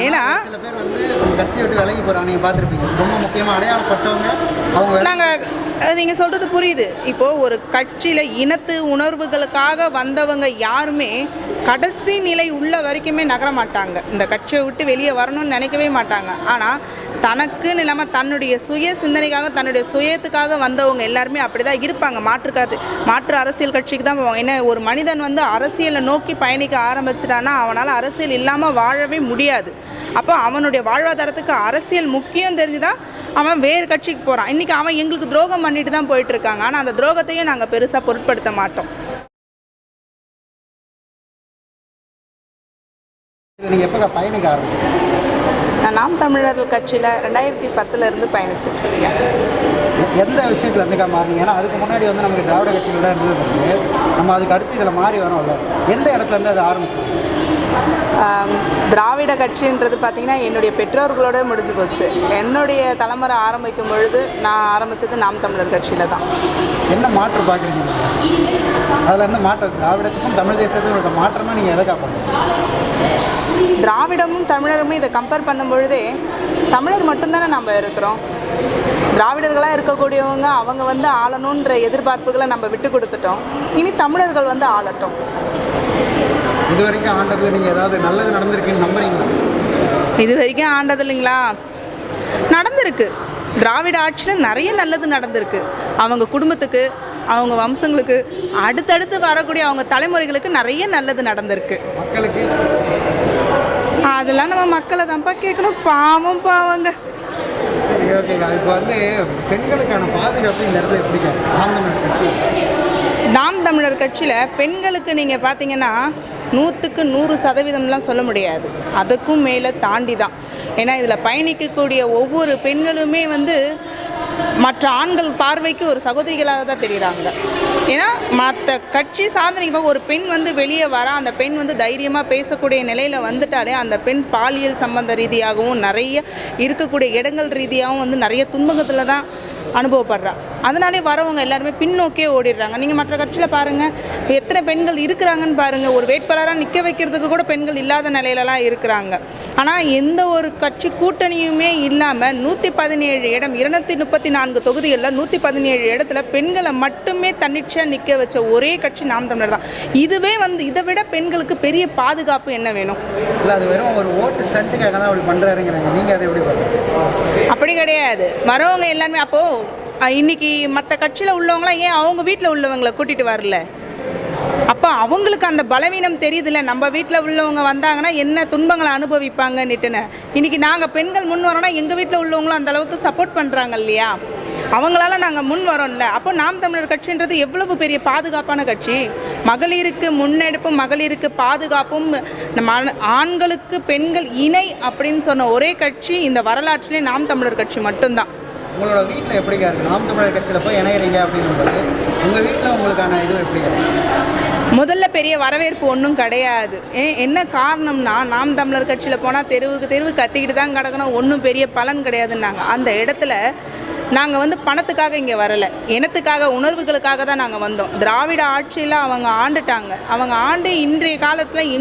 ஏன்னா சில பேர் வந்து கட்சியை விட்டு விலகி போகிறாங்க, நீங்கள் பார்த்துருப்பீங்க. ரொம்ப முக்கியமாக அடையாளப்பட்டவங்க அவங்க. நாங்கள் நீங்கள் சொல்கிறது புரியுது. இப்போது ஒரு கட்சியில் இனத்து உணர்வுகளுக்காக வந்தவங்க யாருமே கடைசி நிலை உள்ள வரைக்குமே நகர மாட்டாங்க. இந்த கட்சியை விட்டு வெளியே வரணும்னு நினைக்கவே மாட்டாங்க. ஆனால் தனக்குன்னு இல்லாமல் தன்னுடைய சுய சிந்தனைக்காக தன்னுடைய சுயத்துக்காக வந்தவங்க எல்லாருமே அப்படி தான் இருப்பாங்க. மாற்று அரசியல் கட்சிக்கு தான் போவாங்க. ஏன்னா ஒரு மனிதன் வந்து அரசியலை நோக்கி பயணிக்க ஆரம்பிச்சிட்டான்னா அவனால் அரசியல் இல்லாமல் வாழவே முடியாது. அப்போ அவனுடைய வாழ்வாதாரத்துக்கு அரசியல் முக்கியம் தெரிஞ்சுதான் அவன் வேறு கட்சிக்கு போகிறான். இன்றைக்கி அவன் எங்களுக்கு துரோகம் பண்ணிட்டு தான் போயிட்டுருக்காங்க. ஆனால் அந்த துரோகத்தையும் நாங்கள் பெருசாக பொருட்படுத்த மாட்டோம். நீங்கள் எப்போ பயணிக்க ஆரம்பிச்சீங்க? நான் நாம் தமிழர்கள் கட்சியில் 2010 பயணிச்சுட்ருக்கேன். எந்த விஷயத்தில் இருந்துக்கா மாறினீங்க? ஏன்னா அதுக்கு முன்னாடி வந்து நமக்கு திராவிட கட்சிகள் தான் இருந்தது. நம்ம அதுக்கு அடுத்து இதில் மாறி வரோம்ல, எந்த இடத்துல இருந்து அது ஆரம்பிச்சோம்? திராவிட கட்சின்றது பார்த்திங்கன்னா என்னுடைய பெற்றோர்களோட முடிஞ்சு போச்சு. என்னுடைய தலைமுறை ஆரம்பிக்கும் பொழுது நான் ஆரம்பித்தது நாம் தமிழர் கட்சியில் தான். என்ன மாற்றம் பார்க்குறீங்க அதில்? என்ன மாற்றம்? திராவிடத்துக்கும் தமிழ் தேசத்துக்கும் மாற்றமாக நீங்கள் எதை காப்பாங்க? திராவிடமும் தமிழருமே இதை கம்பேர் பண்ணும் பொழுதே தமிழர் மட்டும்தானே நம்ம இருக்கிறோம். திராவிடர்களாக இருக்கக்கூடியவங்க அவங்க வந்து ஆளணுன்ற எதிர்பார்ப்புகளை நம்ம விட்டு கொடுத்துட்டோம். இனி தமிழர்கள் வந்து ஆளட்டும். இது வரைக்கும் ஆண்டதில் நீங்கள் ஏதாவது நல்லது நடந்திருக்குன்னு நம்புறீங்களா? இது வரைக்கும் ஆண்டது இல்லைங்களா? நடந்திருக்கு. திராவிட ஆட்சியில் நிறைய நல்லது நடந்திருக்கு. அவங்க குடும்பத்துக்கு, அவங்க வம்சங்களுக்கு, அடுத்தடுத்து வரக்கூடிய அவங்க தலைமுறைகளுக்கு நிறைய நல்லது நடந்திருக்கு. மக்களுக்கு அதெல்லாம் நம்ம மக்களை தான்ப்பா கேட்கணும். பாவங்க. ஓகேங்க. இப்போ வந்து பெண்களுக்கான பாதுகாப்பு இந்த இடத்துல எப்படி நாம் தமிழர் கட்சி? நாம் தமிழர் கட்சியில் பெண்களுக்கு நீங்கள் பார்த்தீங்கன்னா 100க்கு 100% சொல்ல முடியாது. அதுக்கும் மேலே தாண்டி தான். ஏன்னா இதில் பயணிக்கக்கூடிய ஒவ்வொரு பெண்களுமே வந்து மற்ற ஆண்கள் பார்வைக்கு ஒரு சகோதரிகளாக தான் தெரிகிறாங்க. ஏன்னா மற்ற கட்சி சாதனைக்கு ஒரு பெண் வந்து வெளியே வர, அந்த பெண் வந்து தைரியமாக பேசக்கூடிய நிலையில் வந்துட்டாலே அந்த பெண் பாலியல் சம்பந்த ரீதியாகவும் நிறைய இருக்கக்கூடிய இடங்கள் ரீதியாகவும் வந்து நிறைய துன்பகத்தில் தான் அனுபவப்படுறா. அதனாலே வரவங்க எல்லாருமே பின்னோக்கே ஓடிடுறாங்க. நீங்கள் மற்ற கட்சியில் பாருங்கள், எத்தனை பெண்கள் இருக்கிறாங்கன்னு பாருங்கள். ஒரு வேட்பாளராக நிற்க வைக்கிறதுக்கு கூட பெண்கள் இல்லாத நிலையிலலாம் இருக்கிறாங்க. ஆனால் எந்த ஒரு கட்சி கூட்டணியுமே இல்லாமல் 117 இடம், 234 தொகுதிகளில் 117 இடத்துல பெண்களை மட்டுமே தன்னிச்சையாக நிற்க வச்ச ஒரே கட்சி நாம் தமிழர் தான். இதுவே வந்து இதை விட பெண்களுக்கு பெரிய பாதுகாப்பு என்ன வேணும்? இல்லை, அது வெறும் ஒரு ஓட்டு ஸ்டண்ட்டுக்காக தான் அப்படி பண்ணுறாருங்கிறாங்க. நீங்கள் அதை எப்படி பண்ணுறீங்க? அப்படி கிடையாது. வரவங்க எல்லாருமே அப்போது இன்றைக்கி மற்ற கட்சியில் உள்ளவங்களாம் ஏன் அவங்க வீட்டில் உள்ளவங்களை கூட்டிகிட்டு வரல? அப்போ அவங்களுக்கு அந்த பலவீனம் தெரியுதுல்ல. நம்ம வீட்டில் உள்ளவங்க வந்தாங்கன்னா என்ன துன்பங்களை அனுபவிப்பாங்கன்னுட்டுன்னு. இன்றைக்கி நாங்கள் பெண்கள் முன் வரோன்னா எங்கள் வீட்டில் உள்ளவங்களும் அந்தளவுக்கு சப்போர்ட் பண்ணுறாங்க இல்லையா? அவங்களால நாங்கள் முன் வரோம்ல. அப்போ நாம் தமிழர் கட்சின்றது எவ்வளவு பெரிய பாதுகாப்பான கட்சி. மகளிருக்கு முன்னெடுப்பும் மகளிருக்கு பாதுகாப்பும் ஆண்களுக்கு பெண்கள் இணை அப்படின்னு சொன்ன ஒரே கட்சி இந்த வரலாற்றிலே நாம் தமிழர் கட்சி மட்டும்தான். உங்களோட வீட்டில் எப்படிங்க இருக்குது? நாம் தமிழர் கட்சியில் போய் இணையிறீங்க அப்படின்னு உங்கள் வீட்டில் உங்களுக்கான இது எப்படிங்க? முதல்ல பெரிய வரவேற்பு ஒன்றும் கிடையாது. என்ன காரணம்னா, நாம் தமிழர் கட்சியில் போனால் தெருவு கத்திக்கிட்டு தான் கிடக்கணும், ஒன்றும் பெரிய பலன் கிடையாதுன்னாங்க. அந்த இடத்துல நாங்கள் வந்து பணத்துக்காக இங்கே வரலை, இனத்துக்காக உணர்வுகளுக்காக தான் நாங்கள் வந்தோம். திராவிட ஆட்சியில் அவங்க ஆண்டுட்டாங்க. அவங்க ஆண்டு இன்றைய காலத்தில்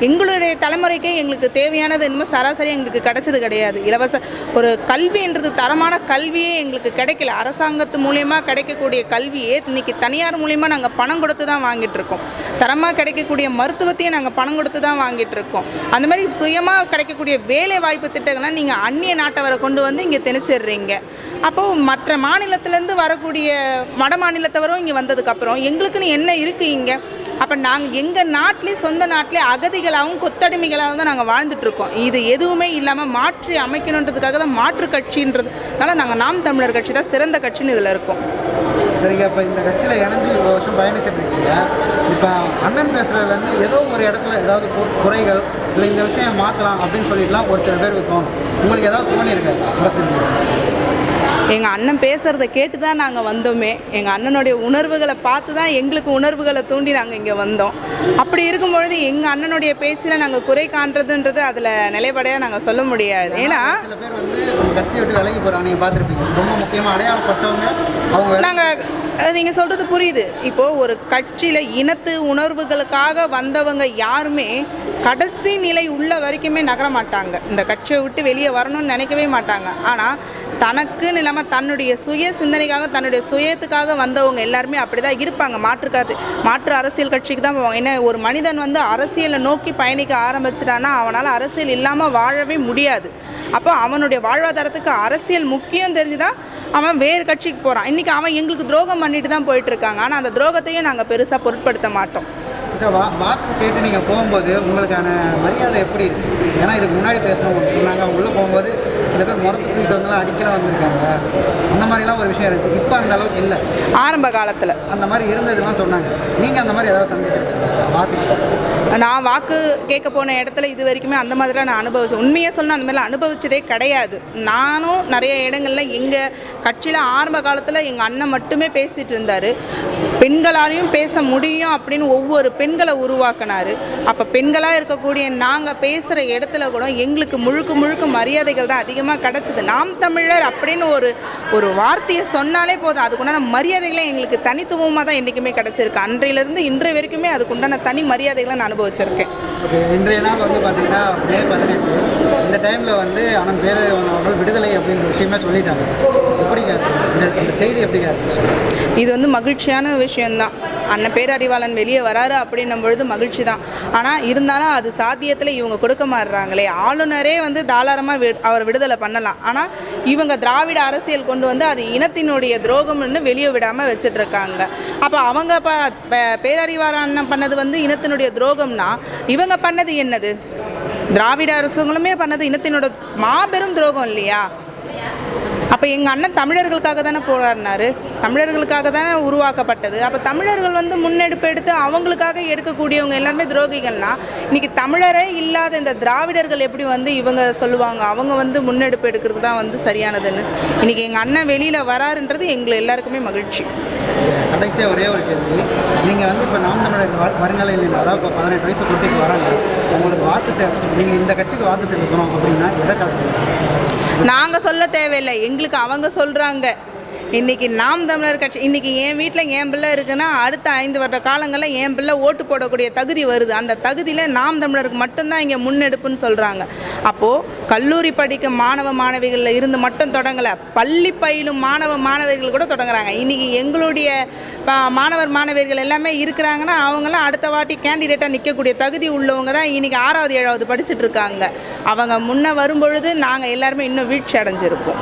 எங்களுடைய தலைமுறைக்கே எங்களுக்கு தேவையானது என்னமோ சராசரி எங்களுக்கு கிடைச்சது கிடையாது. இலவச ஒரு கல்வின்றது, தரமான கல்வியே எங்களுக்கு கிடைக்கல. அரசாங்கத்து மூலியமாக கிடைக்கக்கூடிய கல்வியே இன்றைக்கி தனியார் மூலியமாக நாங்கள் பணம் கொடுத்து தான் வாங்கிட்டு இருக்கோம். தரமாக கிடைக்கக்கூடிய மருத்துவத்தையும் நாங்கள் பணம் கொடுத்து தான் வாங்கிட்டு இருக்கோம். அந்த மாதிரி சுயமாக கிடைக்கக்கூடிய வேலை வாய்ப்பு திட்டங்கள்லாம் நீங்கள் அந்நிய நாட்டவரை கொண்டு வந்து இங்கே திணிச்சிடுறீங்க. அப்போது மற்ற மாநிலத்திலேருந்து வரக்கூடிய வட மாநிலத்தவரும் இங்கே வந்ததுக்கப்புறம் எங்களுக்குன்னு என்ன இருக்குது இங்கே? அப்போ நாங்கள் எங்கள் நாட்டிலே, சொந்த நாட்டிலே அகதிகளாகவும் கொத்தடிமைகளாகவும் தான் நாங்கள் வாழ்ந்துட்டுருக்கோம். இது எதுவுமே இல்லாமல் மாற்றி அமைக்கணுன்றதுக்காக தான் மாற்று கட்சின்றதுனால நாங்கள் நாம் தமிழர் கட்சி தான் சிறந்த கட்சின்னு இதில் இருக்கோம். சரிங்க. இப்போ இந்த கட்சியில் இணைஞ்சு இவ்வளோ வருஷம் பயணிச்சுட்டு இருக்கீங்க. இப்போ அண்ணன் பேசுகிறதுலேருந்து ஏதோ ஒரு இடத்துல ஏதாவது குறைகள் இல்லை இந்த விஷயம் மாற்றலாம் அப்படின்னு சொல்லிட்டுலாம் ஒரு சில பேருக்கு தோணும். உங்களுக்கு ஏதாவது தோணியிருக்காரு அரசியல்? எங்கள் அண்ணன் பேசுகிறத கேட்டு தான் நாங்கள் வந்தோமே. எங்கள் அண்ணனுடைய உணர்வுகளை பார்த்து தான் எங்களுக்கு உணர்வுகளை தூண்டி நாங்கள் இங்கே வந்தோம். அப்படி இருக்கும்பொழுது எங்கள் அண்ணனுடைய பேச்சில் நாங்கள் குறை காண்றதுன்றது அதில் நிலைப்படையாக நாங்கள் சொல்ல முடியாது. ஏன்னா சில பேர் வந்து கட்சியை விட்டு விலகி போகிறாங்க, நீங்கள் பார்த்துருப்பீங்க. ரொம்ப முக்கியமாக அடையாளப்பட்டவங்க அவங்க. நீங்கள் சொல்கிறது புரியுது. இப்போது ஒரு கட்சியில் இனத்து உணர்வுகளுக்காக வந்தவங்க யாருமே கடைசி நிலை உள்ள வரைக்குமே நகர மாட்டாங்க. இந்த கட்சியை விட்டு வெளியே வரணும்னு நினைக்கவே மாட்டாங்க. ஆனால் தனக்குன்னு இல்லாமல் தன்னுடைய சுய சிந்தனைக்காக தன்னுடைய சுயத்துக்காக வந்தவங்க எல்லாருமே அப்படி தான் இருப்பாங்க. மாற்று அரசியல் கட்சிக்கு தான் போவாங்க. ஏன்னா ஒரு மனிதன் வந்து அரசியலை நோக்கி பயணிக்க ஆரம்பிச்சிட்டான்னா அவனால் அரசியல் இல்லாமல் வாழவே முடியாது. அப்போ அவனுடைய வாழ்வாதாரத்துக்கு அரசியல் முக்கியம் தெரிஞ்சுதான் அவன் வேறு கட்சிக்கு போகிறான். இன்றைக்கி அவன் எங்களுக்கு துரோகம் பண்ணிட்டு தான் போயிட்டுருக்காங்க. ஆனால் அந்த துரோகத்தையும் நாங்கள் பெருசாக பொருட்படுத்த மாட்டோம். வாக்கு கேட்டு நீங்கள் போகும்போது உங்களுக்கான மரியாதை எப்படி இருக்குது? ஏன்னா இதுக்கு முன்னாடி பேசணும் சொன்னாங்க, உள்ளே போகும்போது சில பேர் முறத்து தூக்கிட்டு வந்தாலும் அடிக்கலாம் வந்திருக்காங்க, அந்த மாதிரிலாம் ஒரு விஷயம் இருந்துச்சு. இப்போ அந்த அளவுக்கு இல்லை. ஆரம்ப காலத்தில் அந்த மாதிரி இருந்ததுலாம் சொன்னாங்க. நீங்கள் அந்த மாதிரி ஏதாவது சந்திச்சிருக்கீங்க வாக்கு? நான் வாக்கு கேட்க போன இடத்துல இது வரைக்குமே அந்த மாதிரிலாம் நான் அனுபவிச்சேன். உண்மையாக சொன்னால் அந்த மாதிரிலாம் அனுபவிச்சதே கிடையாது. நானும் நிறைய இடங்களில் எங்கள் கட்சியில் ஆரம்ப காலத்தில் எங்கள் அண்ணன் மட்டுமே பேசிகிட்டு இருந்தார். பெண்களாலையும் பேச முடியும் அப்படின்னு ஒவ்வொரு பெண்களை உருவாக்கினார். அப்போ பெண்களாக இருக்கக்கூடிய நாங்கள் பேசுகிற இடத்துல கூட எங்களுக்கு முழுக்க மரியாதைகள் தான் அதிகமாக கிடச்சிது. நாம் தமிழர் அப்படின்னு ஒரு வார்த்தையை சொன்னாலே போதும், அதுக்குண்டான மரியாதைகளே எங்களுக்கு தனித்துவமாக தான் என்றைக்குமே கிடச்சிருக்கு. அன்றையிலேருந்து இன்றைய வரைக்குமே அதுக்குண்டான தனி மரியாதைகளை நான் அனுபவிச்சிருக்கேன். ஓகே, இன்றைய நாள் வந்து பார்த்திங்கன்னா மே 18 இந்த டைமில் வந்து அண்ணன் பேரறிவாளன் அவர்கள் விடுதலை அப்படின்ற விஷயமே சொல்லிட்டாங்க. எப்படிங்க இந்த செய்தி எப்படிங்க இருக்கு? இது வந்து மகிழ்ச்சியான விஷயந்தான். அண்ணன் பேரறிவாளன் வெளியே வராரு அப்படின்னும் பொழுது மகிழ்ச்சி தான். ஆனால் இருந்தாலும் அது சாத்தியத்தில் இவங்க கொடுக்க மாறுறாங்களே. ஆளுநரே வந்து தாராளமாக அவர் விடுதலை பண்ணலாம். ஆனால் இவங்க திராவிட அரசியல் கொண்டு வந்து அது இனத்தினுடைய துரோகம்னு வெளியே விடாமல் வச்சிட்ருக்காங்க. அப்போ அவங்க பேரறிவாளன் பண்ணது வந்து இனத்தினுடைய துரோகம்னா இவங்க பண்ணது என்னது? திராவிட அரசுகளுமே பண்ணது இனத்தினோட மாபெரும் துரோகம் இல்லையா? அப்போ எங்கள் அண்ணன் தமிழர்களுக்காக தானே போராடினார், தமிழர்களுக்காக தானே உருவாக்கப்பட்டது. அப்போ தமிழர்கள் வந்து முன்னெடுப்பு எடுத்து அவங்களுக்காக எடுக்கக்கூடியவங்க எல்லாருமே துரோகிகள்னா இன்றைக்கி தமிழரே இல்லாத இந்த திராவிடர்கள் எப்படி வந்து இவங்க சொல்லுவாங்க அவங்க வந்து முன்னெடுப்பு எடுக்கிறது தான் வந்து சரியானதுன்னு? இன்றைக்கி எங்கள் அண்ணன் வெளியில் வராருன்றது எங்களை எல்லாருக்குமே மகிழ்ச்சி. கடைசியாக ஒரே ஒரு கேள்வி, நீங்கள் வந்து இப்போ நாம் தமிழர் வருங்காலையில் அதாவது இப்போ 18 வயசு குட்டிக்கு வராங்க, உங்களுக்கு வாக்கு நீங்கள் இந்த கட்சிக்கு வாக்கு செலுத்தணும் அப்படின்னா எதை கலந்து? நாங்கள் சொல்ல தேவையில்லை, எங்களுக்கு அவங்க சொல்கிறாங்க. இன்றைக்கி நாம் தமிழர் கட்சி இன்றைக்கி என் வீட்டில் என் பிள்ளை இருக்குன்னா அடுத்த 5 வருட காலங்களில் என் பிள்ளை ஓட்டு போடக்கூடிய தகுதி வருது. அந்த தகுதியில் நாம் தமிழருக்கு மட்டும்தான் இங்கே முன்னெடுப்புன்னு சொல்கிறாங்க. அப்போது கல்லூரி படிக்க மாணவ மாணவிகளில் இருந்து மட்டும் தொடங்கலை, பள்ளி பயிலும் மாணவ மாணவர்கள் கூட தொடங்குறாங்க. இன்றைக்கி எங்களுடைய மாணவர் மாணவியர்கள் எல்லாமே இருக்கிறாங்கன்னா அவங்களாம் அடுத்த வாட்டி கேண்டிடேட்டாக நிற்கக்கூடிய தகுதி உள்ளவங்க தான் இன்றைக்கி 6வது 7வது படிச்சுட்டு இருக்காங்க. அவங்க முன்னே வரும்பொழுது நாங்கள் எல்லாருமே இன்னும் வீழ்ச்சி அடைஞ்சிருப்போம்.